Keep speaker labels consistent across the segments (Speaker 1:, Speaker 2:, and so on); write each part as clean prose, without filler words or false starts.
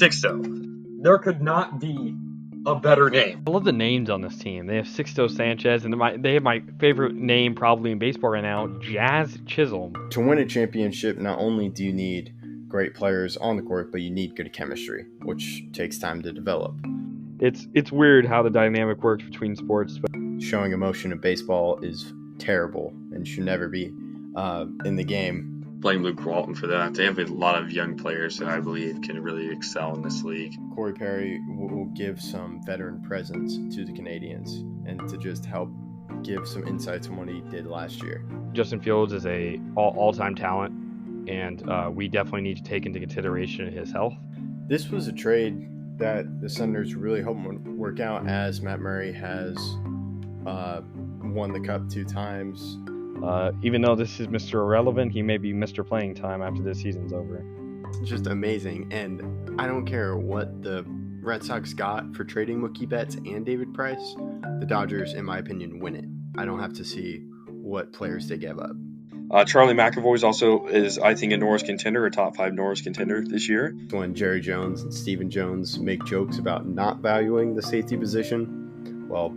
Speaker 1: Sixto. There could not be a better name.
Speaker 2: I love the names on this team. They have Sixto Sanchez, and they have my favorite name probably in baseball right now, Jazz Chisholm.
Speaker 3: To win a championship, not only do you need great players on the court, but you need good chemistry, which takes time to develop.
Speaker 2: It's weird how the dynamic works between sports. But
Speaker 3: showing emotion in baseball is terrible and should never be in the game.
Speaker 1: Blame Luke Walton for that. They have a lot of young players that I believe can really excel in this league.
Speaker 3: Corey Perry will give some veteran presence to the Canadians and to just help give some insights on what he did last year.
Speaker 2: Justin Fields is a all-time talent, and we definitely need to take into consideration his health.
Speaker 3: This was a trade that the Senators really hope would work out, as Matt Murray has won the Cup 2 times.
Speaker 2: Even though this is Mr. Irrelevant, he may be Mr. Playing Time after this season's over.
Speaker 3: Just amazing, and I don't care what the Red Sox got for trading Mookie Betts and David Price. The Dodgers, in my opinion, win it. I don't have to see what players they gave up.
Speaker 1: Charlie McAvoy also is, I think, a Norris contender, a top 5 Norris contender this year.
Speaker 3: When Jerry Jones and Stephen Jones make jokes about not valuing the safety position, well,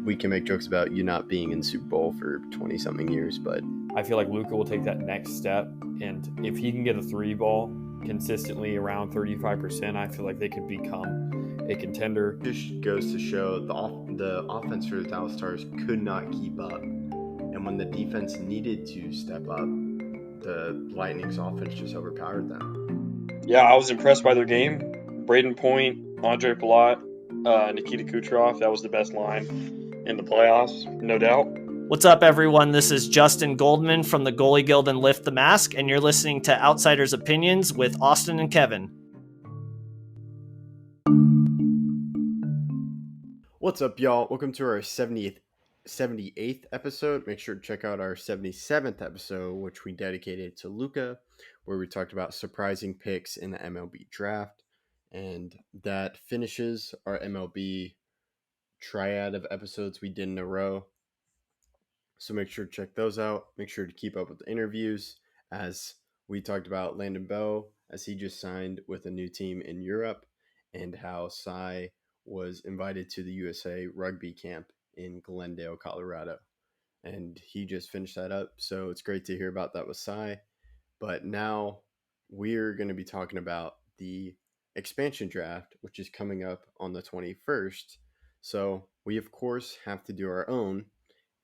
Speaker 3: we can make jokes about you not being in Super Bowl for 20-something years, but
Speaker 4: I feel like Luka will take that next step, and if he can get a 3 ball consistently around 35%, I feel like they could become a contender.
Speaker 3: It just goes to show the offense for the Dallas Stars could not keep up, and when the defense needed to step up, the Lightning's offense just overpowered them.
Speaker 1: Yeah, I was impressed by their game. Braden Point, Andre Palat, Nikita Kucherov, that was the best line in the playoffs, no doubt.
Speaker 5: What's up, everyone? This is Justin Goldman from the Goalie Guild and Lift the Mask, and you're listening to Outsiders Opinions with Austin and Kevin.
Speaker 3: What's up, y'all? Welcome to our 78th episode. Make sure to check out our 77th episode, which we dedicated to Luka, where we talked about surprising picks in the MLB draft. And that finishes our MLB triad of episodes we did in a row. So make sure to check those out. Make sure to keep up with the interviews, as we talked about Landon Bell, as he just signed with a new team in Europe, and how Cy was invited to the USA rugby camp in Glendale, Colorado. And he just finished that up. So it's great to hear about that with Cy. But now we're going to be talking about the expansion draft, which is coming up on the 21st. So we, of course, have to do our own.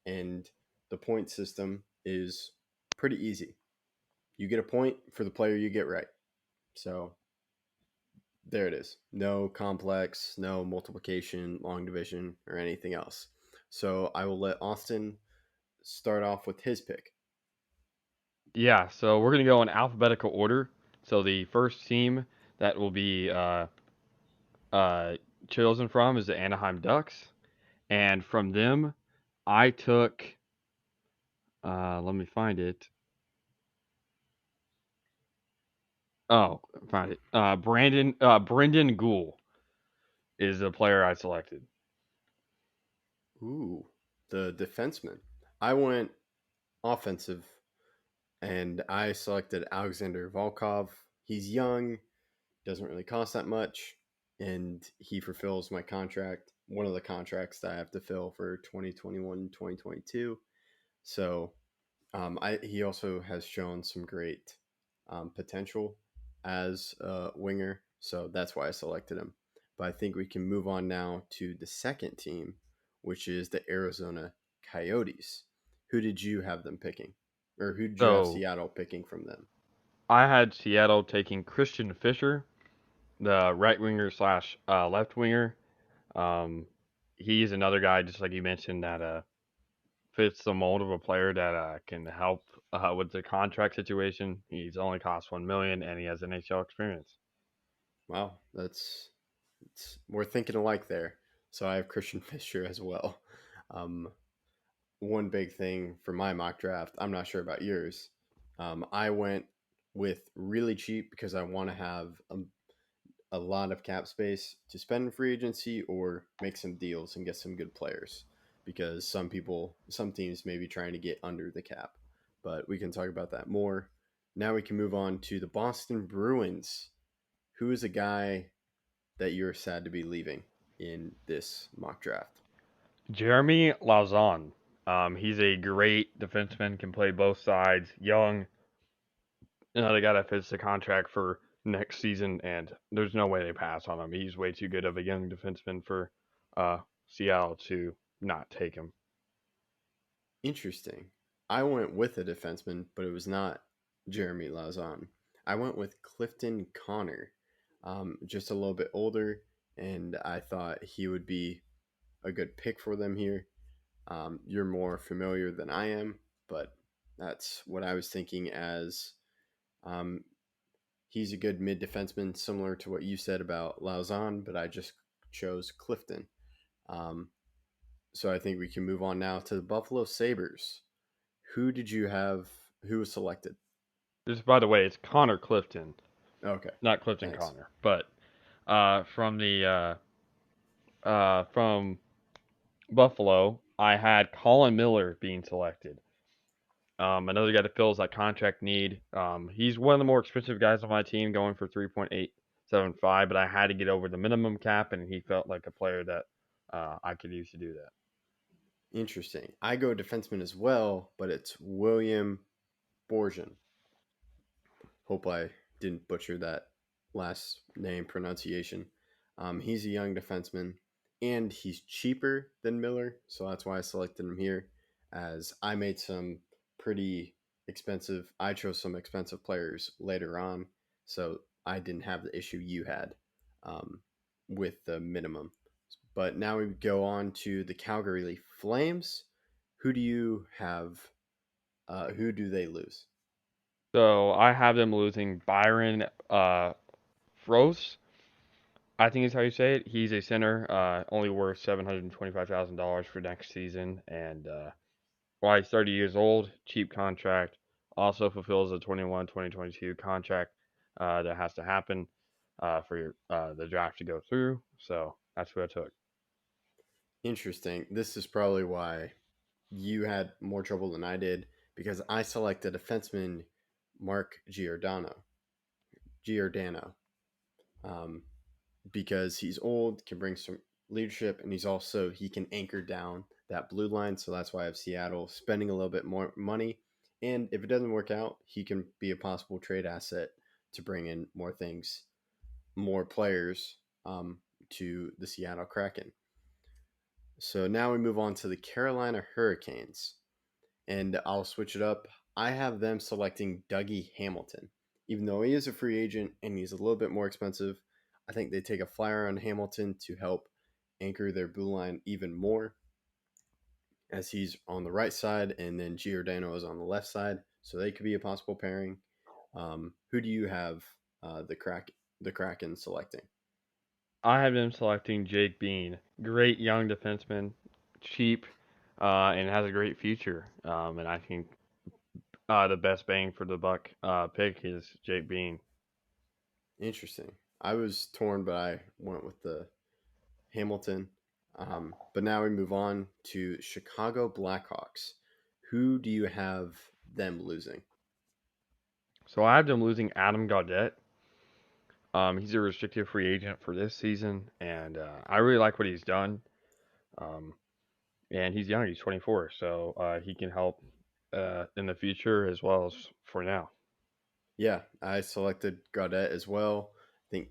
Speaker 3: And the point system is pretty easy. You get a point for the player you get right. So there it is. No complex, no multiplication, long division, or anything else. So I will let Austin start off with his pick.
Speaker 2: Yeah, so we're going to go in alphabetical order. So the first team that will be chosen from is the Anaheim Ducks. And from them, I took, let me find it. Oh, found it. Brendan Gould is the player I selected.
Speaker 3: Ooh, the defenseman. I went offensive, and I selected Alexander Volkov. He's young, doesn't really cost that much, and he fulfills my contract, one of the contracts that I have to fill for 2021-2022. So he also has shown some great potential as a winger, so that's why I selected him. But I think we can move on now to the second team, which is the Arizona Coyotes. Who did you have them picking? Or who did you have Seattle picking from them?
Speaker 2: I had Seattle taking Christian Fischer, the right winger / left winger. He's another guy, just like you mentioned, that fits the mold of a player that can help with the contract situation. He's only cost $1 million, and he has NHL experience.
Speaker 3: Wow, we're thinking alike there. So I have Christian Fischer as well. One big thing for my mock draft, I'm not sure about yours. I went with really cheap because I want to have a lot of cap space to spend in free agency or make some deals and get some good players, because some teams may be trying to get under the cap, but we can talk about that more. Now we can move on to the Boston Bruins, who is a guy that you're sad to be leaving in this mock draft?
Speaker 2: Jeremy Lauzon. He's a great defenseman, can play both sides, young. Another guy that fits the contract for next season, and there's no way they pass on him. He's way too good of a young defenseman for Seattle to not take him.
Speaker 3: Interesting. I went with a defenseman, but it was not Jeremy Lauzon. I went with Clifton Connor, just a little bit older, and I thought he would be a good pick for them here. You're more familiar than I am, but that's what I was thinking as um, he's a good mid defenseman, similar to what you said about Lauzon, but I just chose Clifton. Um, so I think we can move on now to the Buffalo Sabres. Who did you have? Who was selected?
Speaker 2: Just by the way, it's Connor Clifton,
Speaker 3: Okay,
Speaker 2: not Clifton
Speaker 3: thanks.
Speaker 2: Connor. But from Buffalo, I had Colin Miller being selected. Another guy that fills that contract need. He's one of the more expensive guys on my team, going for 3.875, but I had to get over the minimum cap, and he felt like a player that I could use to do that.
Speaker 3: Interesting. I go defenseman as well, but it's William Borgen. Hope I didn't butcher that last name pronunciation. He's a young defenseman, and he's cheaper than Miller, so that's why I selected him here. As I made some pretty expensive, I chose some expensive players later on, so I didn't have the issue you had with the minimum. But now we go on to the Calgary Flames. Who do you have? Who do they lose?
Speaker 2: So I have them losing Byron Froese. I think is how you say it. He's a center, only worth $725,000 for next season, and while he's 30 years old, cheap contract, also fulfills the 2022 contract that has to happen for the draft to go through. So that's who I took.
Speaker 3: Interesting. This is probably why you had more trouble than I did because I selected defenseman Mark Giordano, um, because he's old, can bring some leadership, and he can anchor down that blue line. So that's why I have Seattle spending a little bit more money. And if it doesn't work out, he can be a possible trade asset to bring in more things, more players to the Seattle Kraken. So now we move on to the Carolina Hurricanes. And I'll switch it up. I have them selecting Dougie Hamilton. Even though he is a free agent and he's a little bit more expensive, I think they take a flyer on Hamilton to help anchor their blue line even more, as he's on the right side and then Giordano is on the left side. So they could be a possible pairing. Who do you have the Kraken selecting?
Speaker 2: I have them selecting Jake Bean, great young defenseman, cheap, and has a great future. And I think the best bang for the buck pick is Jake Bean.
Speaker 3: Interesting. I was torn, but I went with the Hamilton. But now we move on to Chicago Blackhawks. Who do you have them losing?
Speaker 2: So I have them losing Adam Gaudette. He's a restricted free agent for this season, and I really like what he's done. And he's young; he's 24, so he can help in the future as well as for now.
Speaker 3: Yeah, I selected Gaudette as well.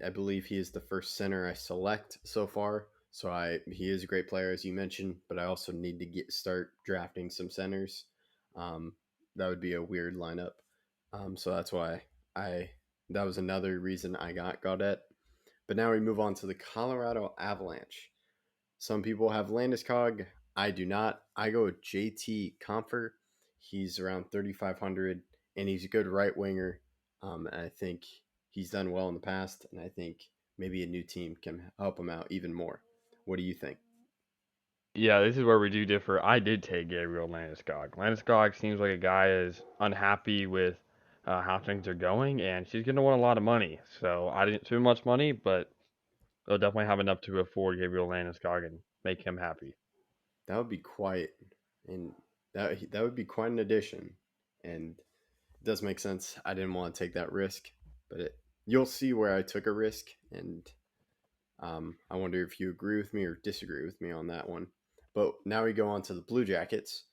Speaker 3: I believe he is the first center I select so far. So he is a great player as you mentioned, but I also need to start drafting some centers. That would be a weird lineup. So that's why that was another reason I got Gaudette. But now we move on to the Colorado Avalanche. Some people have Landeskog. I do not. I go with JT Comfort. He's around 3,500, and he's a good right winger. And I think he's done well in the past, and I think maybe a new team can help him out even more. What do you think?
Speaker 2: Yeah, this is where we do differ. I did take Gabriel Landeskog. Landeskog seems like a guy is unhappy with how things are going, and she's going to want a lot of money. So I didn't too much money, but they'll definitely have enough to afford Gabriel Landeskog and make him happy.
Speaker 3: That would be quite, and that would be quite an addition, and it does make sense. I didn't want to take that risk, but you'll see where I took a risk, and I wonder if you agree with me or disagree with me on that one. But now we go on to the Blue Jackets.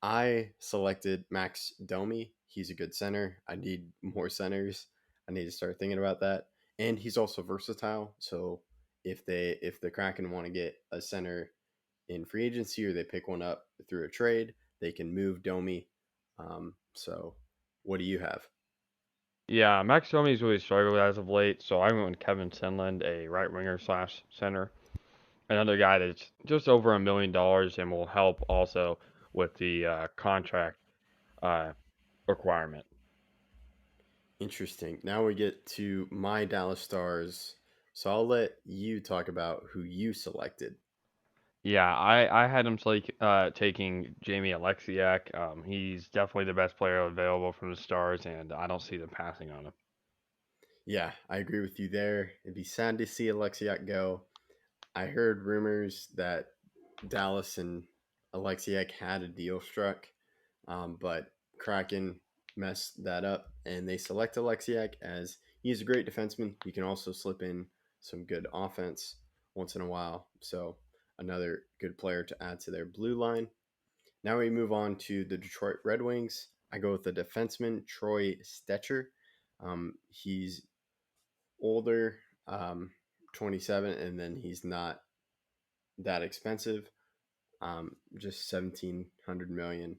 Speaker 3: I selected Max Domi. He's a good center. I need more centers. I need to start thinking about that. And he's also versatile. So if the Kraken want to get a center in free agency or they pick one up through a trade, they can move Domi. So what do you have?
Speaker 2: Yeah, Max Domi's really struggled as of late, so I went with Kevin Stenlund, a right winger slash center. Another guy that's just over $1 million and will help also with the contract uh, requirement.
Speaker 3: Interesting. Now we get to my Dallas Stars. So I'll let you talk about who you selected.
Speaker 2: Yeah, I had him taking Jamie Alexiak. He's definitely the best player available from the Stars, and I don't see them passing on him.
Speaker 3: Yeah, I agree with you there. It'd be sad to see Alexiak go. I heard rumors that Dallas and Alexiak had a deal struck, but Kraken messed that up, and they select Alexiak as he's a great defenseman. He can also slip in some good offense once in a while. So another good player to add to their blue line. Now we move on to the Detroit Red Wings. I go with the defenseman Troy Stetcher. He's older, 27, and then he's not that expensive. Just 1,700 million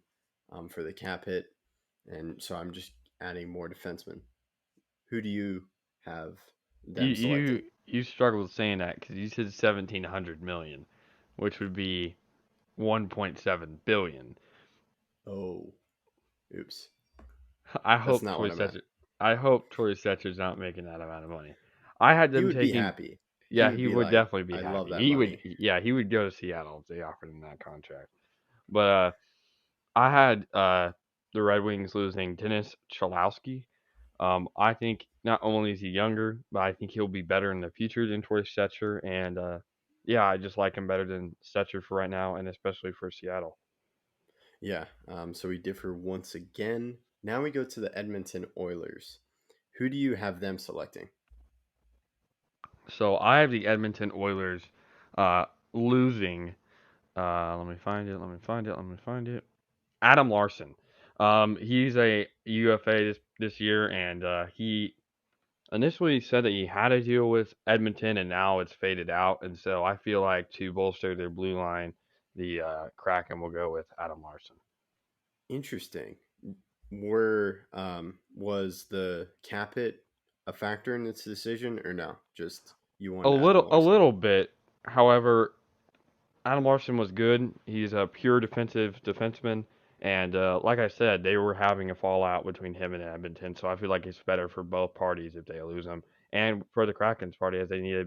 Speaker 3: for the cap hit, and so I'm just adding more defensemen. Who do you have
Speaker 2: You
Speaker 3: them selecting?
Speaker 2: you struggled saying that because you said 1,700 million, which would be 1.7 billion.
Speaker 3: Oh, oops,
Speaker 2: I
Speaker 3: that's
Speaker 2: hope
Speaker 3: not
Speaker 2: Troy
Speaker 3: what I meant.
Speaker 2: Setzer. I hope Troy Setcher's not making that amount of money. I had
Speaker 3: He
Speaker 2: them
Speaker 3: would be
Speaker 2: taking.
Speaker 3: happy. He
Speaker 2: Yeah,
Speaker 3: would
Speaker 2: he
Speaker 3: be
Speaker 2: would
Speaker 3: like,
Speaker 2: definitely be
Speaker 3: I love
Speaker 2: happy.
Speaker 3: that
Speaker 2: He would.
Speaker 3: money.
Speaker 2: Yeah, he would go to Seattle if they offered him that contract. But I had the Red Wings losing Dennis Cholowski. I think not only is he younger, but I think he'll be better in the future than Troy Stetcher. And yeah, I just like him better than Stetcher for right now, and especially for Seattle.
Speaker 3: Yeah. So we differ once again. Now we go to the Edmonton Oilers. Who do you have them selecting?
Speaker 2: So I have the Edmonton Oilers losing. Let me find it. Let me find it. Let me find it. Adam Larson. He's a UFA this year, and he initially said that he had a deal with Edmonton, and now it's faded out. And so I feel like to bolster their blue line, the Kraken will go with Adam Larson.
Speaker 3: Interesting. Was the cap hit a factor in this decision or no? Just you want Adam
Speaker 2: A
Speaker 3: Larson.
Speaker 2: little bit. However, Adam Larson was good. He's a pure defenseman, and like I said, they were having a fallout between him and Edmonton. So I feel like it's better for both parties if they lose him, and for the Kraken's party as they need a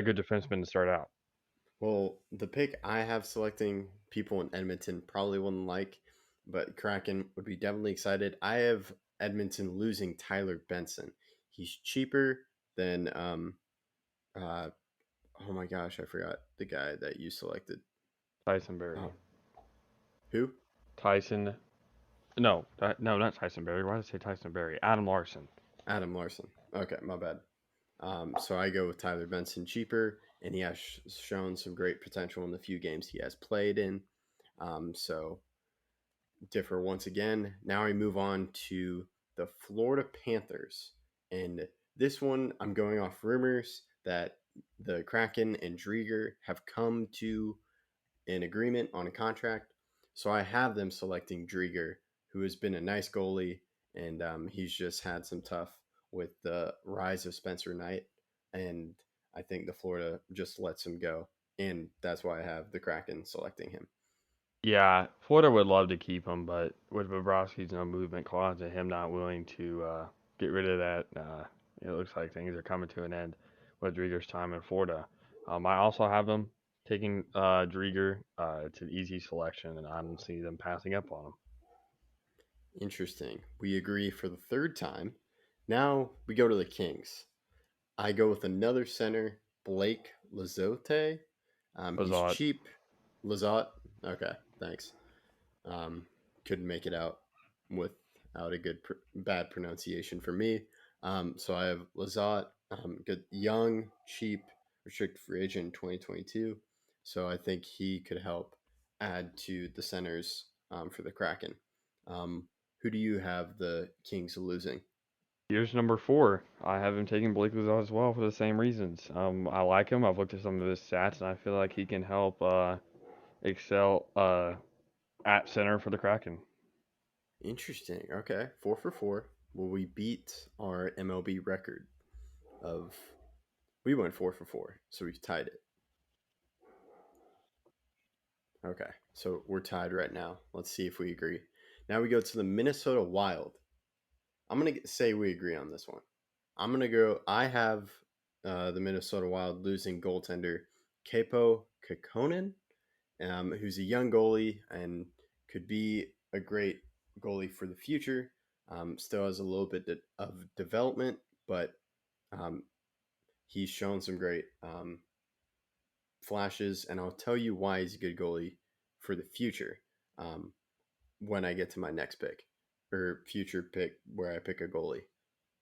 Speaker 2: good defenseman to start out.
Speaker 3: Well, the pick I have selecting people in Edmonton probably wouldn't like, but Kraken would be definitely excited. I have Edmonton losing Tyler Benson. He's cheaper than uh oh my gosh, I forgot the guy that you selected.
Speaker 2: Tyson Berry.
Speaker 3: Oh, who?
Speaker 2: Tyson. No, no, not Tyson Berry. Why did I say Tyson Berry? Adam Larson.
Speaker 3: Adam Larson. Okay, my bad. So I go with Tyler Benson cheaper, and he has shown some great potential in the few games he has played in. So differ once again. Now we move on to the Florida Panthers. And this one, I'm going off rumors that the Kraken and Drieger have come to an agreement on a contract. So I have them selecting Drieger, who has been a nice goalie, and he's just had some tough with the rise of Spencer Knight. And I think the Florida just lets him go. And that's why I have the Kraken selecting him.
Speaker 2: Yeah, Florida would love to keep him, but with Bobrovsky's no movement clause and him not willing to get rid of that, it looks like things are coming to an end with Drieger's time in Florida. I also have them taking Drieger. It's an easy selection, and I don't see them passing up on him.
Speaker 3: Interesting. We agree for the third time. Now we go to the Kings. I go with another center, Blake Lizotte. He's
Speaker 2: Lazard.
Speaker 3: cheap. Lizotte. Okay, thanks. Couldn't make it out without a bad pronunciation for me. So I have Lizotte. Good, young, cheap, restricted free agent in 2022. So I think he could help add to the centers for the Kraken. Who do you have the Kings losing?
Speaker 2: Here's number 4. I have him taking Blake Lizotte as well for the same reasons. I like him. I've looked at some of his stats, and I feel like he can help excel at center for the Kraken.
Speaker 3: Interesting. Okay, 4 for 4. Will we beat our MLB record of? We went 4 for 4, so we tied it. Okay, so we're tied right now. Let's see if we agree. Now we go to the Minnesota Wild. I'm gonna say we agree on this one. I'm gonna go. I have the Minnesota Wild losing goaltender Capo Kekkonen, who's a young goalie and could be a great goalie for the future. Still has a little bit of development, but um, he's shown some great flashes, and I'll tell you why he's a good goalie for the future when I get to my next pick or future pick where I pick a goalie.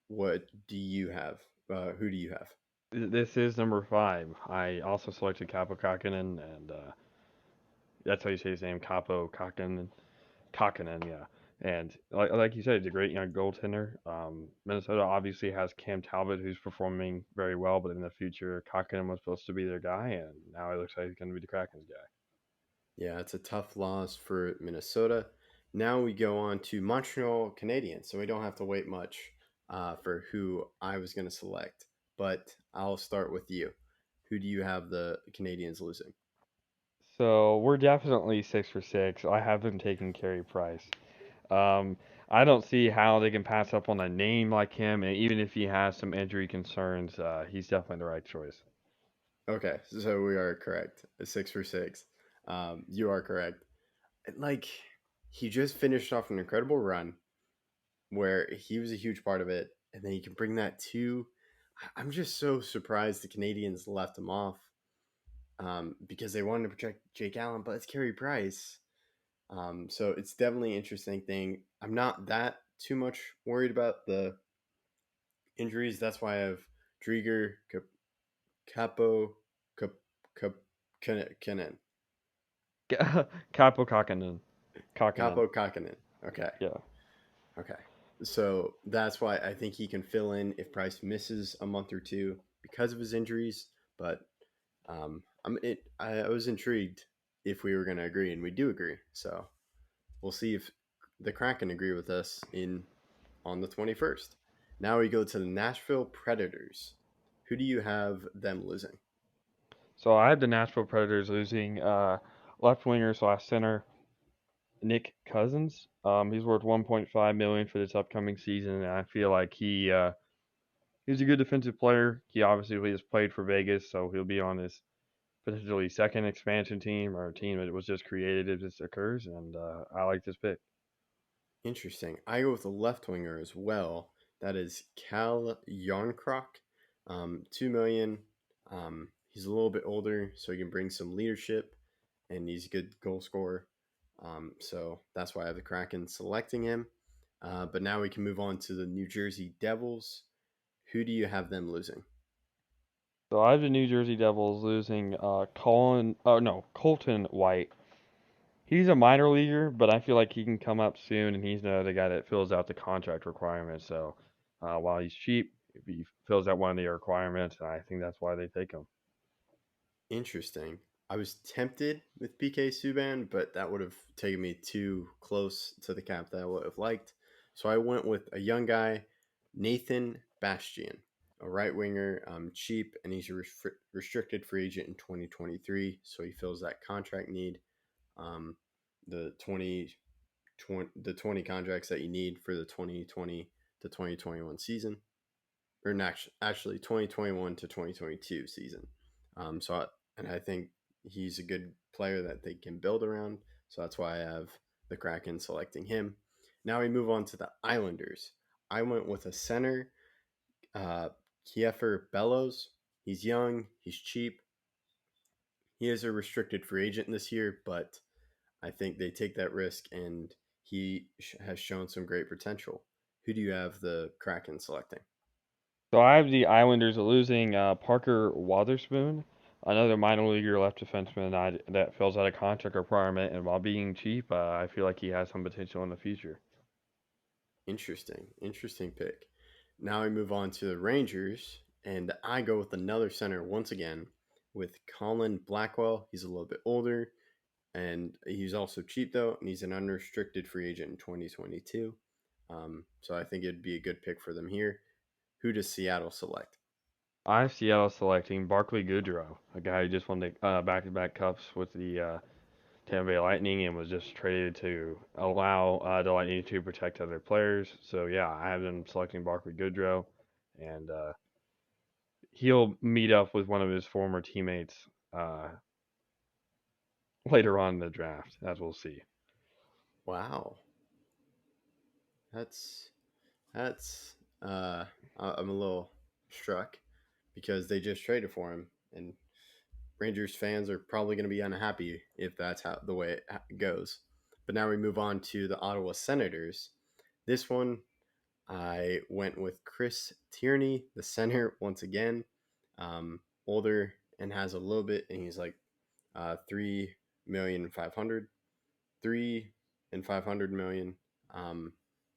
Speaker 3: What do you have? Who do you have?
Speaker 2: This is number 5. I also selected Capo Kakinen, and that's how you say his name, Capo Kakinen. Kakinen, yeah. And like you said, he's a great young goaltender. Minnesota obviously has Cam Talbot, who's performing very well, but in the future, Kakinen was supposed to be their guy, and now it looks like he's going to be the Kraken's guy.
Speaker 3: Yeah, it's a tough loss for Minnesota. Now we go on to Montreal Canadiens, so we don't have to wait much for who I was going to select. But I'll start with you. Who do you have the Canadians losing?
Speaker 2: So we're definitely 6 for 6. I have them taking Carey Price. Um, I don't see how they can pass up on a name like him, and even if he has some injury concerns, he's definitely the right choice.
Speaker 3: Okay, so we are correct. 6 for 6. You are correct. Like, he just finished off an incredible run where he was a huge part of it, and then you can bring that to. I'm just so surprised the Canadians left him off because they wanted to protect Jake Allen, but it's Carey Price. So it's definitely an interesting thing. I'm not that too much worried about the injuries. That's why I have Drieger, Capo, Cap, Cap, Kenen,
Speaker 2: Capo Kakinen.
Speaker 3: Capo Kakinen. Okay.
Speaker 2: Yeah.
Speaker 3: Okay. So that's why I think he can fill in if Price misses a month or two because of his injuries. But I was intrigued if we were going to agree, and we do agree. So we'll see if the Kraken agree with us on the 21st. Now we go to the Nashville Predators. Who do you have them losing?
Speaker 2: So I had the Nashville Predators losing left winger slash center Nick Cousins. He's worth 1.5 million for this upcoming season, and I feel like he's a good defensive player. He obviously has played for Vegas, so he'll be on his potentially second expansion team or a team that was just created if this occurs, and I like this pick.
Speaker 3: Interesting. I go with a left winger as well. That is Cal Yarncroc. 2 million. He's a little bit older, so he can bring some leadership, and he's a good goal scorer. So that's why I have the Kraken selecting him. But now we can move on to the New Jersey Devils. Who do you have them losing?
Speaker 2: So I have the New Jersey Devils losing Colton White. He's a minor leaguer, but I feel like he can come up soon, and he's the guy that fills out the contract requirements. So while he's cheap, if he fills out one of the requirements, I think that's why they take him.
Speaker 3: Interesting. I was tempted with PK Subban, but that would have taken me too close to the cap that I would have liked. So I went with a young guy, Nathan Bastian, a right winger, cheap, and he's a restricted free agent in 2023. So he fills that contract need. The 20 contracts that you need for the 2020 to 2021 season, or actually 2021 to 2022 season. And I think he's a good player that they can build around. So that's why I have the Kraken selecting him. Now we move on to the Islanders. I went with a center, Kiefer Bellows. He's young, he's cheap. He is a restricted free agent this year, but I think they take that risk, and he has shown some great potential. Who do you have the Kraken selecting?
Speaker 2: So I have the Islanders losing Parker Wotherspoon, another minor leaguer left defenseman that fills out a contract requirement, and while being cheap, I feel like he has some potential in the future.
Speaker 3: Interesting pick. Now we move on to the Rangers, and I go with another center once again with Colin Blackwell. He's a little bit older, and he's also cheap though, and he's an unrestricted free agent in 2022. So I think it'd be a good pick for them here. Who does Seattle select?
Speaker 2: I have Seattle selecting Barclay Goodrow, a guy who just won the back-to-back cups with the Tampa Bay Lightning and was just traded to allow the Lightning to protect other players. So yeah, I have them selecting Barclay Goodrow, and he'll meet up with one of his former teammates uh, later on in the draft, as we'll see.
Speaker 3: Wow, that's that's I'm a little struck because they just traded for him, and Rangers fans are probably going to be unhappy if that's how the way it goes. But now we move on to the Ottawa Senators. This one, I went with Chris Tierney, the center, once again. Older and has a little bit, and he's like 3,500,000, 3 and 500 million.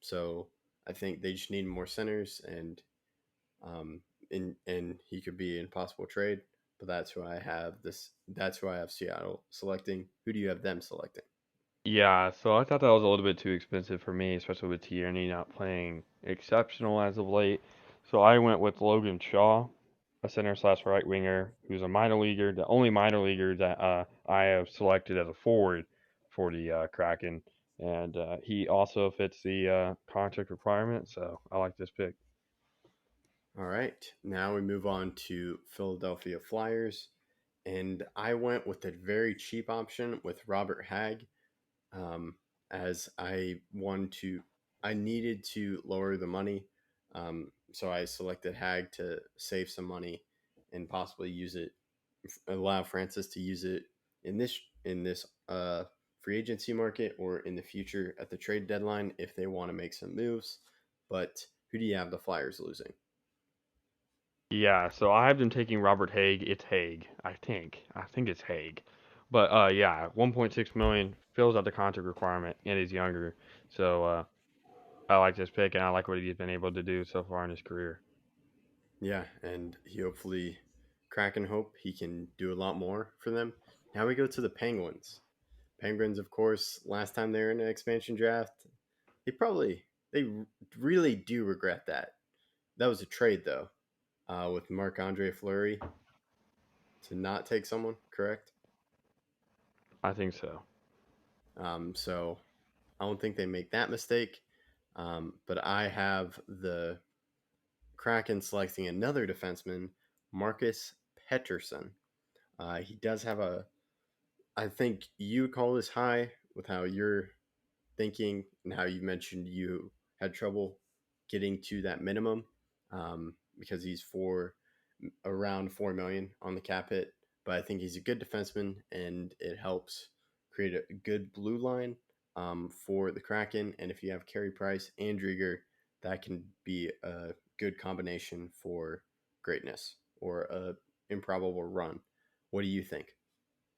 Speaker 3: So I think they just need more centers, and he could be an possible trade. But that's who I have this. That's who I have Seattle selecting. Who do you have them selecting?
Speaker 2: Yeah, so I thought that was a little bit too expensive for me, especially with Tierney not playing exceptional as of late. So I went with Logan Shaw, a center slash right winger who's a minor leaguer, the only minor leaguer that I have selected as a forward for the Kraken, and he also fits the contract requirement. So I like this pick.
Speaker 3: All right. Now we move on to Philadelphia Flyers, and I went with a very cheap option with Robert Hagg. um, as I needed to lower the money. So I selected Hag to save some money and possibly use it, allow Francis to use it in this free agency market or in the future at the trade deadline if they want to make some moves. But who do you have the Flyers losing?
Speaker 2: Yeah, so I have them taking Robert Haig. It's Haig, I think. I think it's Haig. But yeah, 1.6 million fills out the contract requirement and is younger. So I like this pick and I like what he's been able to do so far in his career.
Speaker 3: Yeah, and he hopefully Kraken hope he can do a lot more for them. Now we go to the Penguins. Penguins, of course, last time they were in an expansion draft, they really do regret that. That was a trade though, with Marc Andre Fleury to not take someone, correct?
Speaker 2: I think so.
Speaker 3: So I don't think they make that mistake. But I have the Kraken selecting another defenseman, Marcus Pettersson. He does have I think you would call this high with how you're thinking and how you mentioned you had trouble getting to that minimum, because he's for around 4 million on the cap hit. But I think he's a good defenseman, and it helps create a good blue line for the Kraken. And if you have Carey Price and Drieger, that can be a good combination for greatness or a improbable run. What do you think?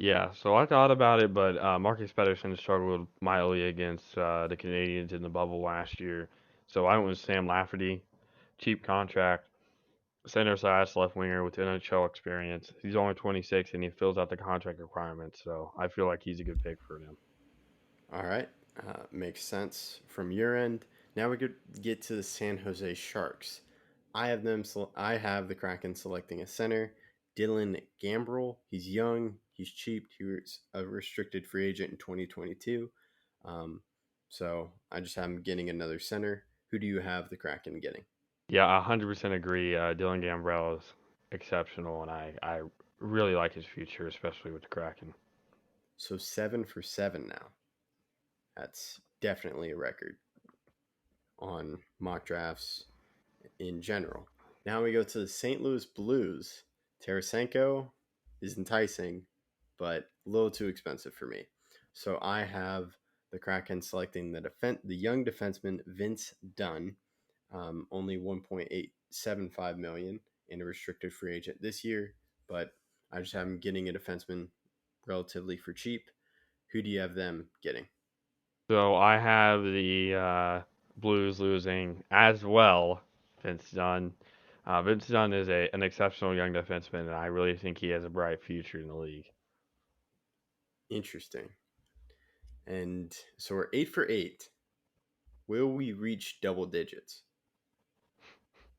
Speaker 2: Yeah, so I thought about it, but Marcus Pettersson struggled mightily against the Canadians in the bubble last year. So I went with Sam Lafferty, cheap contract, center slash left winger with NHL experience. He's only 26 and he fills out the contract requirements. So I feel like he's a good pick for them.
Speaker 3: All right, makes sense from your end. Now we could get to the San Jose Sharks. I have the Kraken selecting a center, Dylan Gambrell. He's young, he's cheap. He was a restricted free agent in 2022. Um, so I just have him getting another center. Who do you have the Kraken getting?
Speaker 2: Yeah, I 100% agree. Dylan Gambrell is exceptional, and I really like his future, especially with the Kraken.
Speaker 3: So 7 for 7 now. That's definitely a record on mock drafts in general. Now we go to the St. Louis Blues. Tarasenko is enticing, but a little too expensive for me. So I have the Kraken selecting the young defenseman Vince Dunn. only 1.875 million and a restricted free agent this year. But I just have him getting a defenseman relatively for cheap. Who do you have them getting?
Speaker 2: So I have the Blues losing as well. Vince Dunn. Vince Dunn is an exceptional young defenseman, and I really think he has a bright future in the league.
Speaker 3: Interesting. And so we're 8 for 8. Will we reach double digits?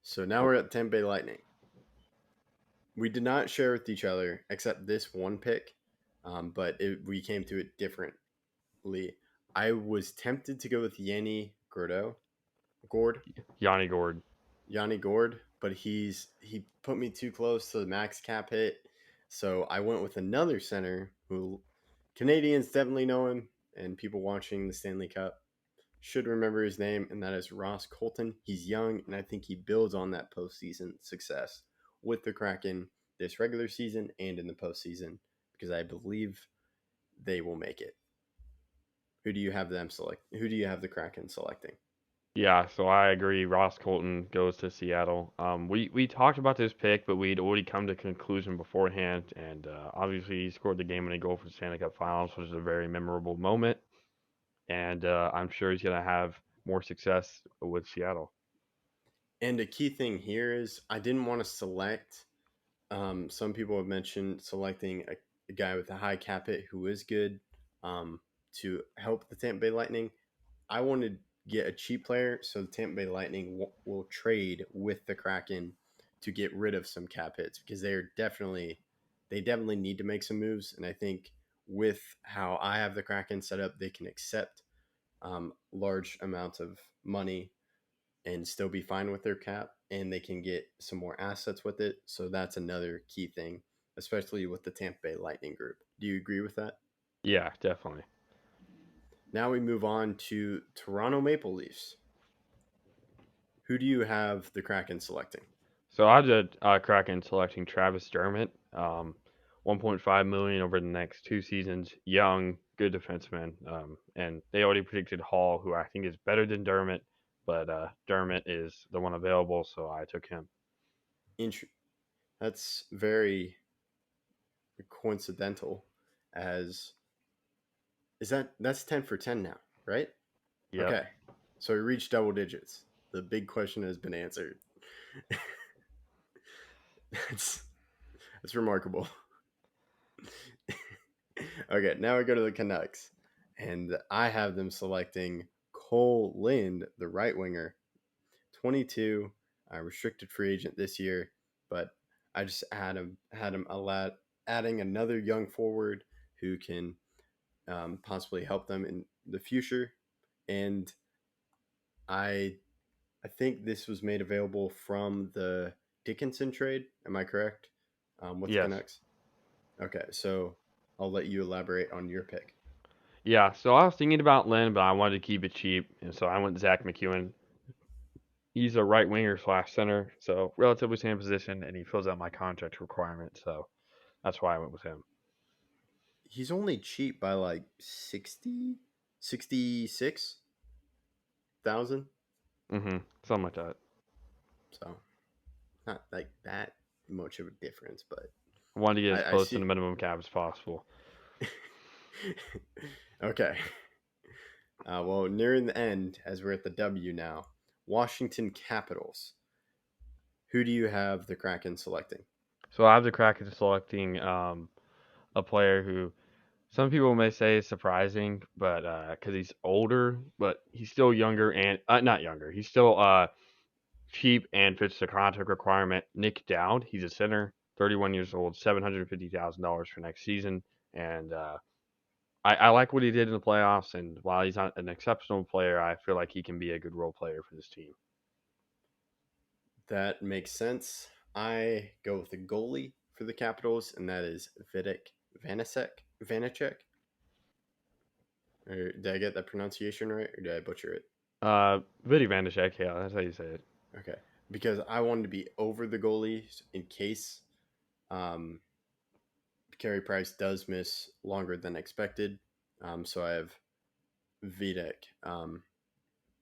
Speaker 3: So now we're at Tampa Bay Lightning. We did not share with each other except this one pick, but we came to it differently. I was tempted to go with Yanni Gord,
Speaker 2: Yanni Gord.
Speaker 3: but he put me too close to the max cap hit, so I went with another center who Canadians definitely know him, and people watching the Stanley Cup should remember his name, and that is Ross Colton. He's young, and I think he builds on that postseason success with the Kraken this regular season and in the postseason, because I believe they will make it. Who do you have them select? Who do you have the Kraken selecting?
Speaker 2: Yeah, so I agree. Ross Colton goes to Seattle. We talked about this pick, but we'd already come to a conclusion beforehand, and obviously he scored the game-winning goal for the Stanley Cup Finals, which is a very memorable moment, and I'm sure he's going to have more success with Seattle.
Speaker 3: And a key thing here is I didn't want to select. Some people have mentioned selecting a guy with a high cap hit who is good to help the Tampa Bay Lightning. I wanted to get a cheap player, so the Tampa Bay Lightning will trade with the Kraken to get rid of some cap hits, because they definitely need to make some moves. And I think with how I have the Kraken set up, they can accept large amounts of money and still be fine with their cap, and they can get some more assets with it. So that's another key thing, especially with the Tampa Bay Lightning group. Do you agree with that?
Speaker 2: Yeah, definitely.
Speaker 3: Now we move on to Toronto Maple Leafs. Who do you have the Kraken selecting?
Speaker 2: So I did Kraken selecting Travis Dermott, 1.5 million over the next 2 seasons. Young, good defenseman, and they already predicted Hall, who I think is better than Dermott, but Dermott is the one available, so I took him.
Speaker 3: That's very coincidental, as that's 10 for 10 now, right?
Speaker 2: Yep.
Speaker 3: Okay, so we reached double digits. The big question has been answered. That's remarkable. Okay, now we go to the Canucks, and I have them selecting Cole Lind, the right winger, 22, restricted free agent this year, but I just had him adding another young forward who can possibly help them in the future, and I think this was made available from the Dickinson trade. Am I correct? With
Speaker 2: Yes.
Speaker 3: the Canucks. Okay, so I'll let you elaborate on your pick.
Speaker 2: Yeah, so I was thinking about Lynn, but I wanted to keep it cheap, and so I went Zach McEwen. He's a right winger / center, so relatively same position, and he fills out my contract requirement, so that's why I went with him.
Speaker 3: He's only cheap by like 66,000.
Speaker 2: Something like that.
Speaker 3: So not like that much of a difference, but
Speaker 2: I wanted to get as close to the minimum cap as possible.
Speaker 3: Okay. Well, nearing the end, as we're at the W now, Washington Capitals. Who do you have the Kraken selecting?
Speaker 2: So I have the Kraken selecting a player who some people may say is surprising, but because he's older, but he's still younger and not younger. He's still cheap and fits the contract requirement. Nick Dowd, he's a center, 31 years old, $750,000 for next season, and I like what he did in the playoffs. And while he's not an exceptional player, I feel like he can be a good role player for this team.
Speaker 3: That makes sense. I go with the goalie for the Capitals, and that is Vitek Vanacek. Or did I get that pronunciation right, or did I butcher it?
Speaker 2: Vidi Vanacek, yeah, that's how you say it.
Speaker 3: Okay, because I wanted to be over the goalies in case Carey Price does miss longer than expected. So I have Vitek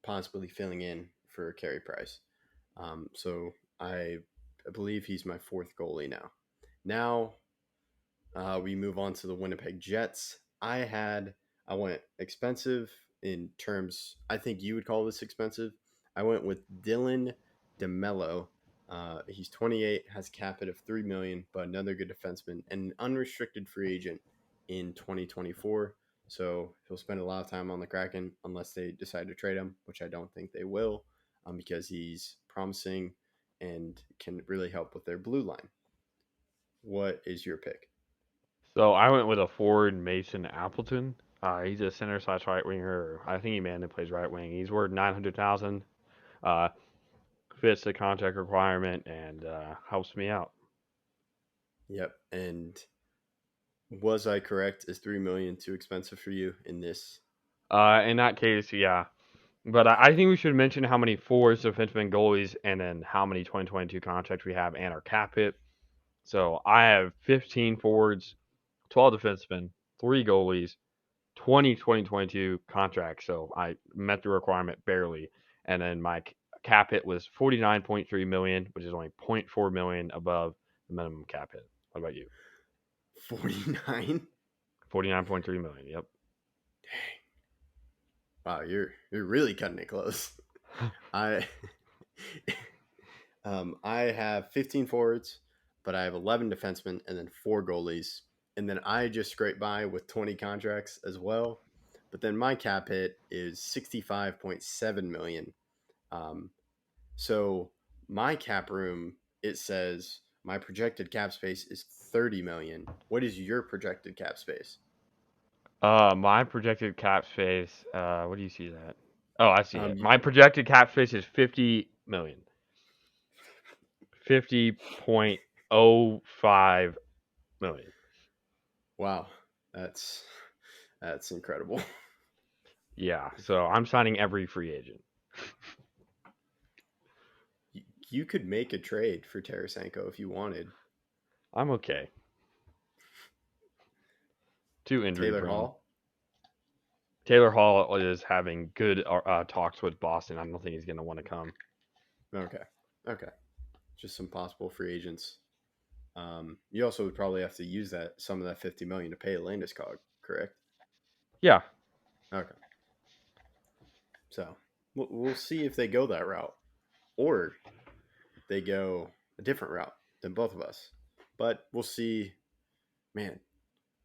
Speaker 3: possibly filling in for Carey Price. So I believe he's my fourth goalie now. Now we move on to the Winnipeg Jets. I went expensive in terms. I think you would call this expensive. I went with Dylan DeMello. He's 28, has cap hit of $3 million, but another good defenseman and an unrestricted free agent in 2024. So he'll spend a lot of time on the Kraken unless they decide to trade him, which I don't think they will, because he's promising and can really help with their blue line. What is your pick?
Speaker 2: So I went with a forward, Mason Appleton. He's a center slash right winger. I think he mainly plays right wing. He's worth $900,000. Fits the contract requirement and helps me out.
Speaker 3: Yep. And was I correct? Is $3 million too expensive for you in this?
Speaker 2: In that case, yeah. But I think we should mention how many forwards, defensemen, goalies, and then how many 2022 contracts we have and our cap hit. So I have 15 forwards, 12 defensemen, 3 goalies, 20 2022 contracts. So I met the requirement barely. And then my cap hit was $49.3 million, which is only $0.4 million above the minimum cap hit. What about you?
Speaker 3: 49?
Speaker 2: $49.3 million, yep.
Speaker 3: Wow, you're really cutting it close. I I have 15 forwards, but I have 11 defensemen and then 4 goalies. And then I just scrape by with 20 contracts as well. But then my cap hit is 65.7 million. So my cap room, it says my projected cap space is 30 million. What is your projected cap space?
Speaker 2: My projected cap space, what do you see that? Oh, I see it.
Speaker 3: You-
Speaker 2: My projected cap space is 50 million. 50.05 million.
Speaker 3: Wow, that's incredible.
Speaker 2: Yeah, so I'm signing every free agent.
Speaker 3: You could make a trade for Tarasenko if you wanted.
Speaker 2: I'm okay. Too injury
Speaker 3: Taylor
Speaker 2: prone.
Speaker 3: Hall?
Speaker 2: Taylor Hall is having good talks with Boston. I don't think he's going to want to come.
Speaker 3: Okay. Just some possible free agents. You also would probably have to use some of that 50 million to pay Landeskog, correct?
Speaker 2: Yeah.
Speaker 3: Okay. So we'll see if they go that route, or they go a different route than both of us. But we'll see. Man,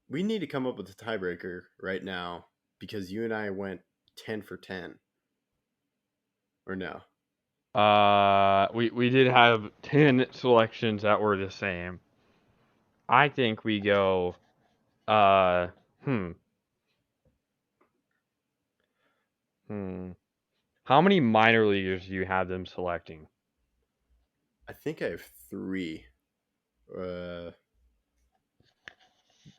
Speaker 3: we need to come up with a tiebreaker right now because you and I went 10 for 10. Or no?
Speaker 2: We did have 10 selections that were the same. I think we go How many minor leaguers do you have them selecting?
Speaker 3: I think I have 3.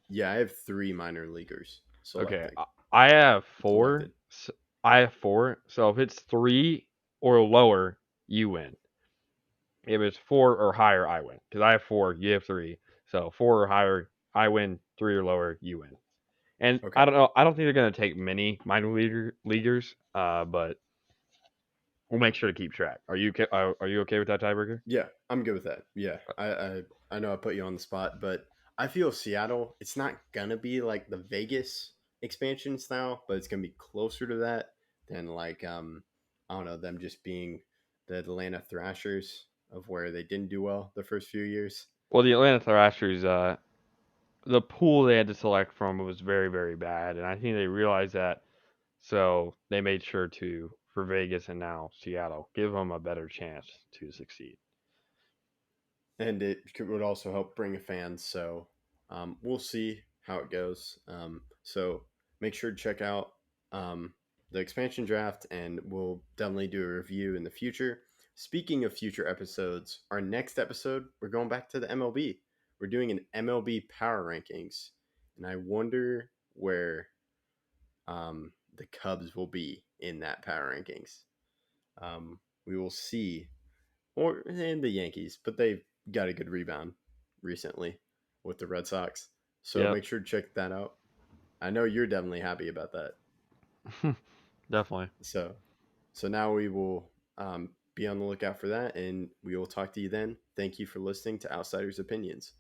Speaker 3: Yeah, I have 3 minor leaguers selecting.
Speaker 2: Okay, I have 4.
Speaker 3: Selected.
Speaker 2: I have 4. So if it's 3 or lower, you win. If it's 4 or higher, I win. Because I have 4, you have 3. So 4 or higher, I win. 3 or lower, you win. And
Speaker 3: Okay.
Speaker 2: I don't know. I don't think they're going to take many minor leaguers, but we'll make sure to keep track. Are you okay with that tiebreaker?
Speaker 3: Yeah, I'm good with that. Yeah, I know I put you on the spot, but I feel Seattle, it's not gonna be like the Vegas expansion style, but it's gonna be closer to that than like I don't know, them just being the Atlanta Thrashers of where they didn't do well the first few years.
Speaker 2: Well, the Atlanta Thrashers, the pool they had to select from was very, very bad, and I think they realized that. So they made sure to, for Vegas and now Seattle, give them a better chance to succeed.
Speaker 3: And it would also help bring fans. So we'll see how it goes. So make sure to check out the expansion draft, and we'll definitely do a review in the future. Speaking of future episodes, our next episode, we're going back to the MLB. We're doing an MLB power rankings, and I wonder where the Cubs will be in that power rankings. We will see, or in the Yankees, but they've got a good rebound recently with the Red Sox. So make sure to check that out. I know you're definitely happy about that.
Speaker 2: Definitely.
Speaker 3: So now we will Be on the lookout for that, and we will talk to you then. Thank you for listening to Outsiders Opinions.